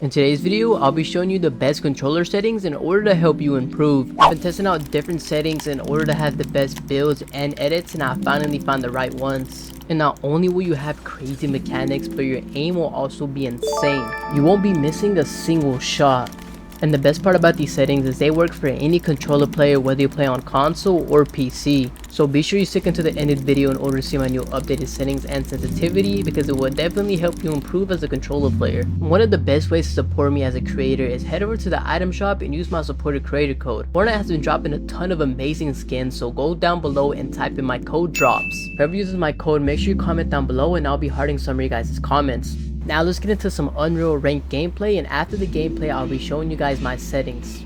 In today's video, I'll be showing you the best controller settings in order to help you improve. I've been testing out different settings in order to have the best builds and edits, and I finally found the right ones. And not only will you have crazy mechanics, but your aim will also be insane. You won't be missing a single shot. And the best part about these settings is they work for any controller player, whether you play on console or PC. So be sure you stick until the end of the video in order to see my new updated settings and sensitivity, because it will definitely help you improve as a controller player. One of the best ways to support me as a creator is head over to the item shop and use my supported creator code. Fortnite has been dropping a ton of amazing skins, so go down below and type in my code DROPZ. Whoever uses my code, make sure you comment down below and I'll be hearting some of you guys' comments. Now let's get into some Unreal ranked gameplay, and after the gameplay I'll be showing you guys my settings.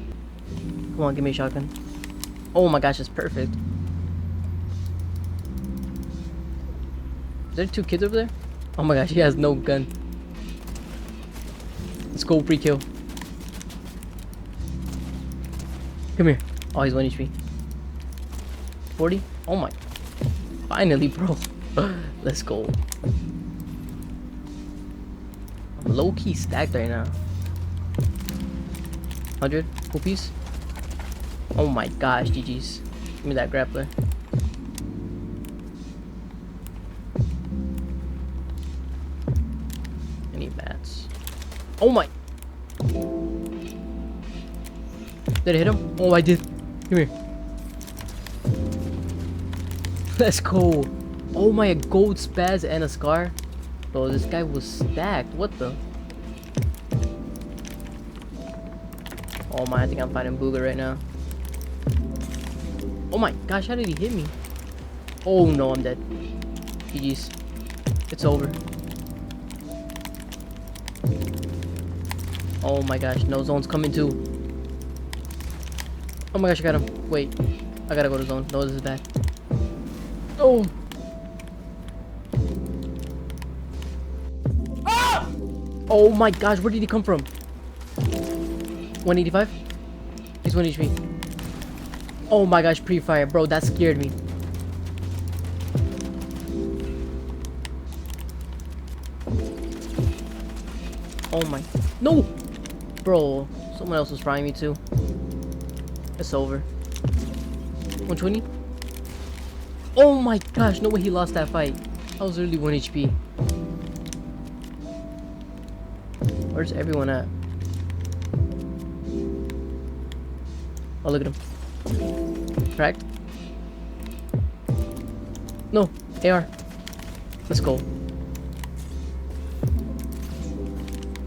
Come on, give me a shotgun. Oh my gosh, it's perfect. Is there two kids over there? Oh my gosh, he has no gun. Let's go free kill. Come here. Oh, he's 1 HP. 40? Oh my. Finally, bro. Let's go. I'm low-key stacked right now. 100 poopies. Oh my gosh, GG's. Give me that grappler. I need mats. Oh my. Did I hit him? Oh, I did. Come here. Let's go. Oh my, a gold spaz and a scar. Bro, this guy was stacked. What the? Oh my, I think I'm fighting Booger right now. Oh my gosh, how did he hit me? Oh no, I'm dead. GG's. It's over. Oh my gosh, no, zone's coming too. Oh my gosh, I got him. Wait, I gotta go to zone. No, this is bad. Oh! Ah! Oh my gosh, where did he come from? 185? He's 1 HP. Oh my gosh, pre-fire. Bro, that scared me. Oh my. No! Bro, someone else was frying me too. It's over. 120? Oh my gosh, no way he lost that fight. I was literally 1 HP. Where's everyone at? Oh, look at him. Cracked. No, AR. Let's go.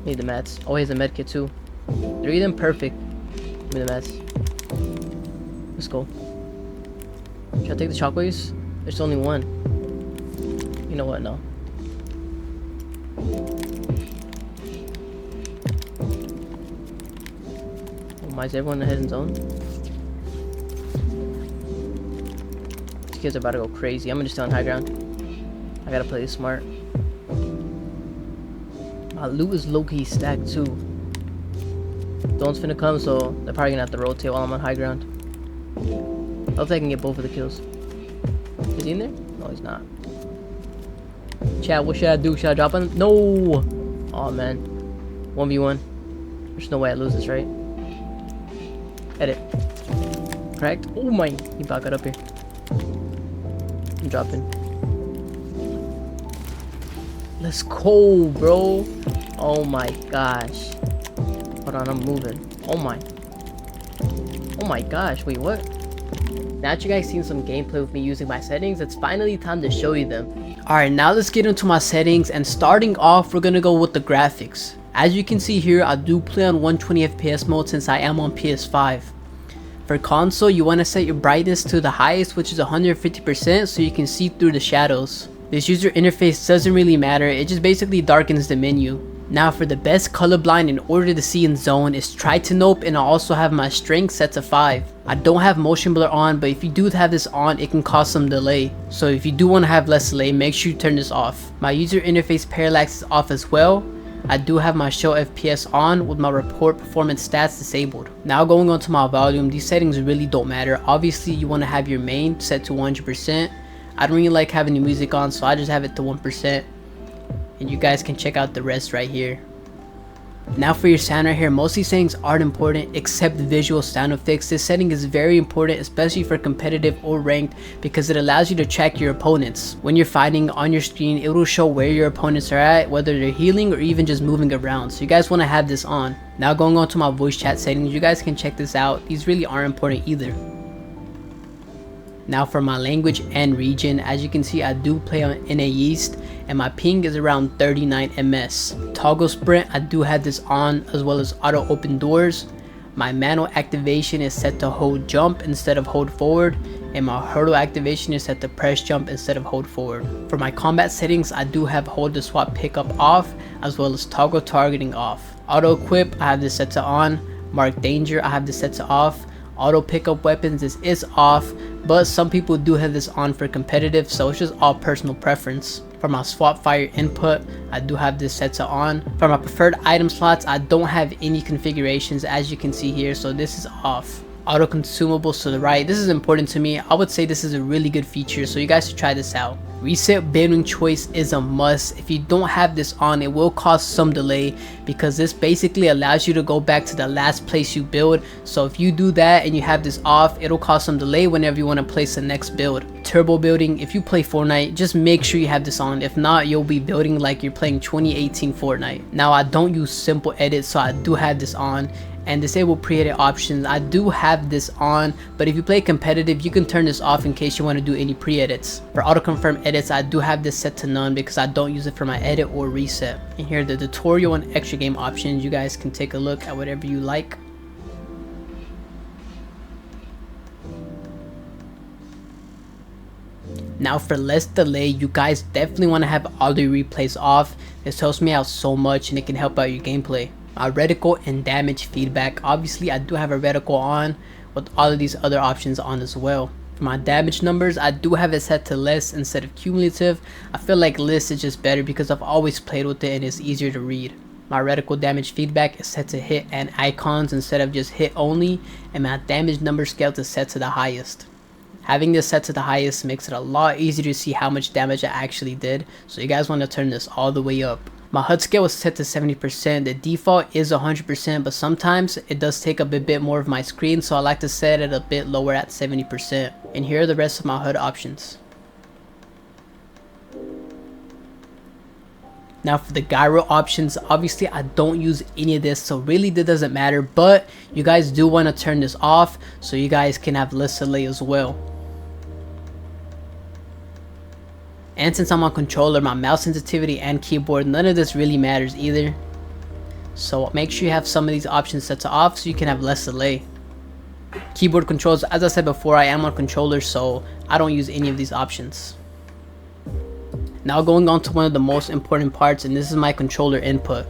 Need the mats. Oh, he has a med kit too. 3 of them perfect. Give me the mats. Let's go. Should I take the shockwaves? There's only one. You know what? No. Oh my, is everyone ahead in zone? These kids are about to go crazy. I'm gonna stay on high ground. I gotta play smart. My loot is low-key stacked too. Zone's finna come, so they're probably gonna have to rotate while I'm on high ground. Hopefully I can get both of the kills. Is he in there? No, he's not. Chat, what should I do? Should I drop him? No! Oh man. 1v1. There's no way I lose this, right? Edit. Cracked. Oh my. He about got up here. I'm dropping. Let's go, bro. Oh my gosh. Hold on, I'm moving. Oh my. Oh my gosh. Wait, what? Now that you guys seen some gameplay with me using my settings, it's finally time to show you them. Alright, now let's get into my settings, and starting off, we're gonna go with the graphics. As you can see here, I do play on 120 FPS mode since I am on PS5. For console, you want to set your brightness to the highest, which is 150%, so you can see through the shadows. This user interface doesn't really matter, it just basically darkens the menu. Now for the best colorblind in order to see in zone is try to nope, and I also have my strength set to 5. I don't have motion blur on, but if you do have this on, it can cause some delay. So if you do want to have less delay, make sure you turn this off. My user interface parallax is off as well. I do have my show FPS on with my report performance stats disabled. Now going on to my volume, these settings really don't matter. Obviously you want to have your main set to 100%. I don't really like having the music on, so I just have it to 1%. And you guys can check out the rest right here. Now for your sound right here, most of these settings aren't important except the visual sound effects. This setting is very important, especially for competitive or ranked, because it allows you to track your opponents. When you're fighting on your screen, it will show where your opponents are at, whether they're healing or even just moving around. So you guys want to have this on. Now going on to my voice chat settings, you guys can check this out. These really aren't important either. Now for my language and region, as you can see, I do play on NA East and my ping is around 39 ms. Toggle sprint, I do have this on, as well as auto open doors. My manual activation is set to hold jump instead of hold forward, and my hurdle activation is set to press jump instead of hold forward. For my combat settings, I do have hold to swap pickup off, as well as toggle targeting off. Auto equip, I have this set to on. Mark danger, I have this set to off. Auto pickup weapons, this is off, but some people do have this on for competitive, so it's just all personal preference. For my swap fire input, I do have this set to on. For my preferred item slots, I don't have any configurations, as you can see here, so this is off. Auto consumables to the right, this is important to me. I would say this is a really good feature, so you guys should try this out. Reset building choice is a must. If you don't have this on, it will cause some delay, because this basically allows you to go back to the last place you build. So if you do that and you have this off, it'll cause some delay whenever you want to place the next build. Turbo building, if you play Fortnite, just make sure you have this on. If not, you'll be building like you're playing 2018 Fortnite. Now I don't use simple edit, so I do have this on. And disable pre-edit options, I do have this on, but if you play competitive, you can turn this off in case you want to do any pre-edits. For auto confirm edits, I do have this set to none because I don't use it for my edit or reset. And here are the tutorial and extra game options. You guys can take a look at whatever you like. Now for less delay, you guys definitely want to have audio replays off. This helps me out so much and it can help out your gameplay. My reticle and damage feedback, obviously I do have a reticle on with all of these other options on as well. For my damage numbers, I do have it set to less instead of cumulative. I feel like less is just better because I've always played with it and it's easier to read. My reticle damage feedback is set to hit and icons instead of just hit only, and my damage number scale is set to the highest. Having this set to the highest makes it a lot easier to see how much damage I actually did, so you guys want to turn this all the way up. My HUD scale is set to 70%. The default is 100%, but sometimes it does take up a bit more of my screen, so I like to set it a bit lower at 70%. And here are the rest of my HUD options. Now for the gyro options, obviously I don't use any of this, so really that doesn't matter, but you guys do want to turn this off so you guys can have less delay as well. And since I'm on controller, my mouse sensitivity and keyboard, none of this really matters either. So make sure you have some of these options set to off so you can have less delay. Keyboard controls, as I said before, I am on controller, so I don't use any of these options. Now going on to one of the most important parts, and this is my controller input.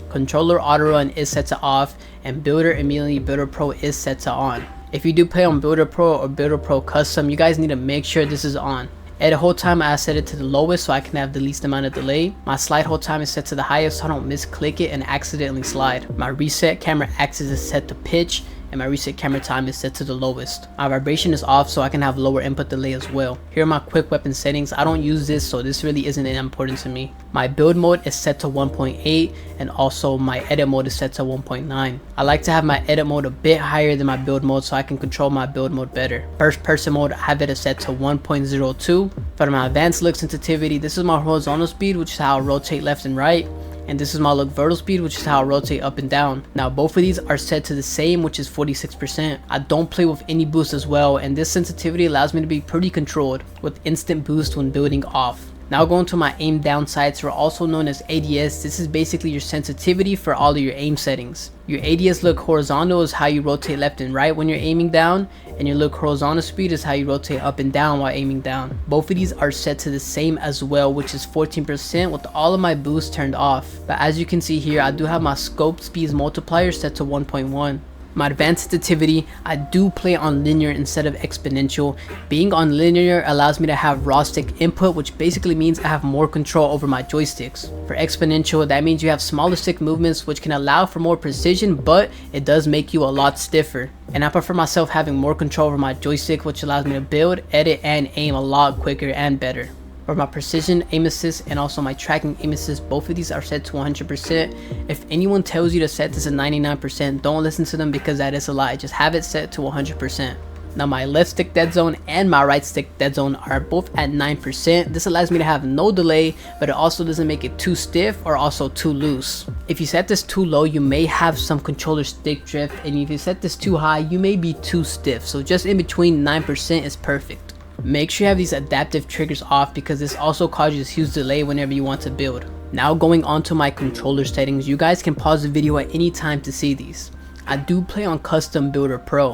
Controller auto run is set to off, and builder immediately builder pro is set to on. If you do play on builder pro or builder pro custom, you guys need to make sure this is on. Edit hold time, I set it to the lowest so I can have the least amount of delay. My slide hold time is set to the highest so I don't misclick it and accidentally slide. My reset camera axis is set to pitch, and my reset camera time is set to the lowest. My vibration is off so I can have lower input delay as well. Here are my quick weapon settings. I don't use this, so this really isn't important to me. My build mode is set to 1.8, and also my edit mode is set to 1.9. I like to have my edit mode a bit higher than my build mode so I can control my build mode better. First person mode, I have it set to 1.02. For my advanced look sensitivity, this is my horizontal speed, which is how I rotate left and right. And this is my look vertical speed, which is how I rotate up and down. Now both of these are set to the same, which is 46%. I don't play with any boost as well, and this sensitivity allows me to be pretty controlled with instant boost when building off. Now going to my aim down sights, or also known as ADS. This is basically your sensitivity for all of your aim settings. Your ADS look horizontal is how you rotate left and right when you're aiming down, and your look horizontal speed is how you rotate up and down while aiming down. Both of these are set to the same as well, which is 14% with all of my boosts turned off. But as you can see here, I do have my scope speeds multiplier set to 1.1. My advanced sensitivity, I do play on linear instead of exponential. Being on linear allows me to have raw stick input, which basically means I have more control over my joysticks. For exponential, that means you have smaller stick movements, which can allow for more precision, but it does make you a lot stiffer. And I prefer myself having more control over my joystick, which allows me to build, edit, and aim a lot quicker and better. For my precision aim assist and also my tracking aim assist, both of these are set to 100%. If anyone tells you to set this at 99%, don't listen to them because that is a lie. Just have it set to 100%. Now my left stick dead zone and my right stick dead zone are both at 9%. This allows me to have no delay, but it also doesn't make it too stiff or also too loose. If you set this too low, you may have some controller stick drift, and if you set this too high, you may be too stiff. So just in between 9% is perfect. Make sure you have these adaptive triggers off because this also causes huge delay whenever you want to build. Now going on to my controller settings, you guys can pause the video at any time to see these. I do play on Custom Builder Pro.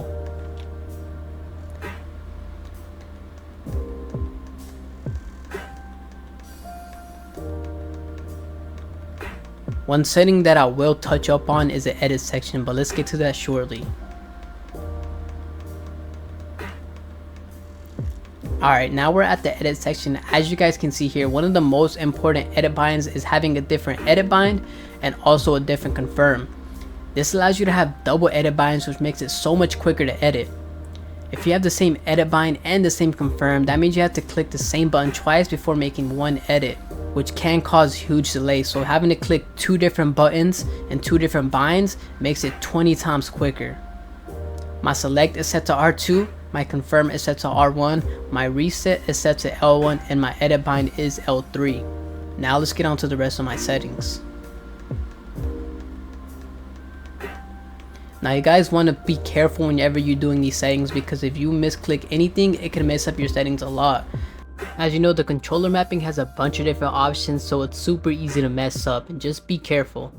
One setting that I will touch up on is the edit section, but let's get to that shortly. Alright, now we're at the edit section. As you guys can see here, one of the most important edit binds is having a different edit bind and also a different confirm. This allows you to have double edit binds, which makes it so much quicker to edit. If you have the same edit bind and the same confirm, that means you have to click the same button twice before making one edit, which can cause huge delay. So having to click 2 different buttons and 2 different binds makes it 20 times quicker. My select is set to R2, my confirm is set to R1, my reset is set to L1, and my edit bind is L3. Now let's get on to the rest of my settings. Now you guys want to be careful whenever you're doing these settings, because if you misclick anything, it can mess up your settings a lot. As you know, the controller mapping has a bunch of different options, so it's super easy to mess up, and just be careful.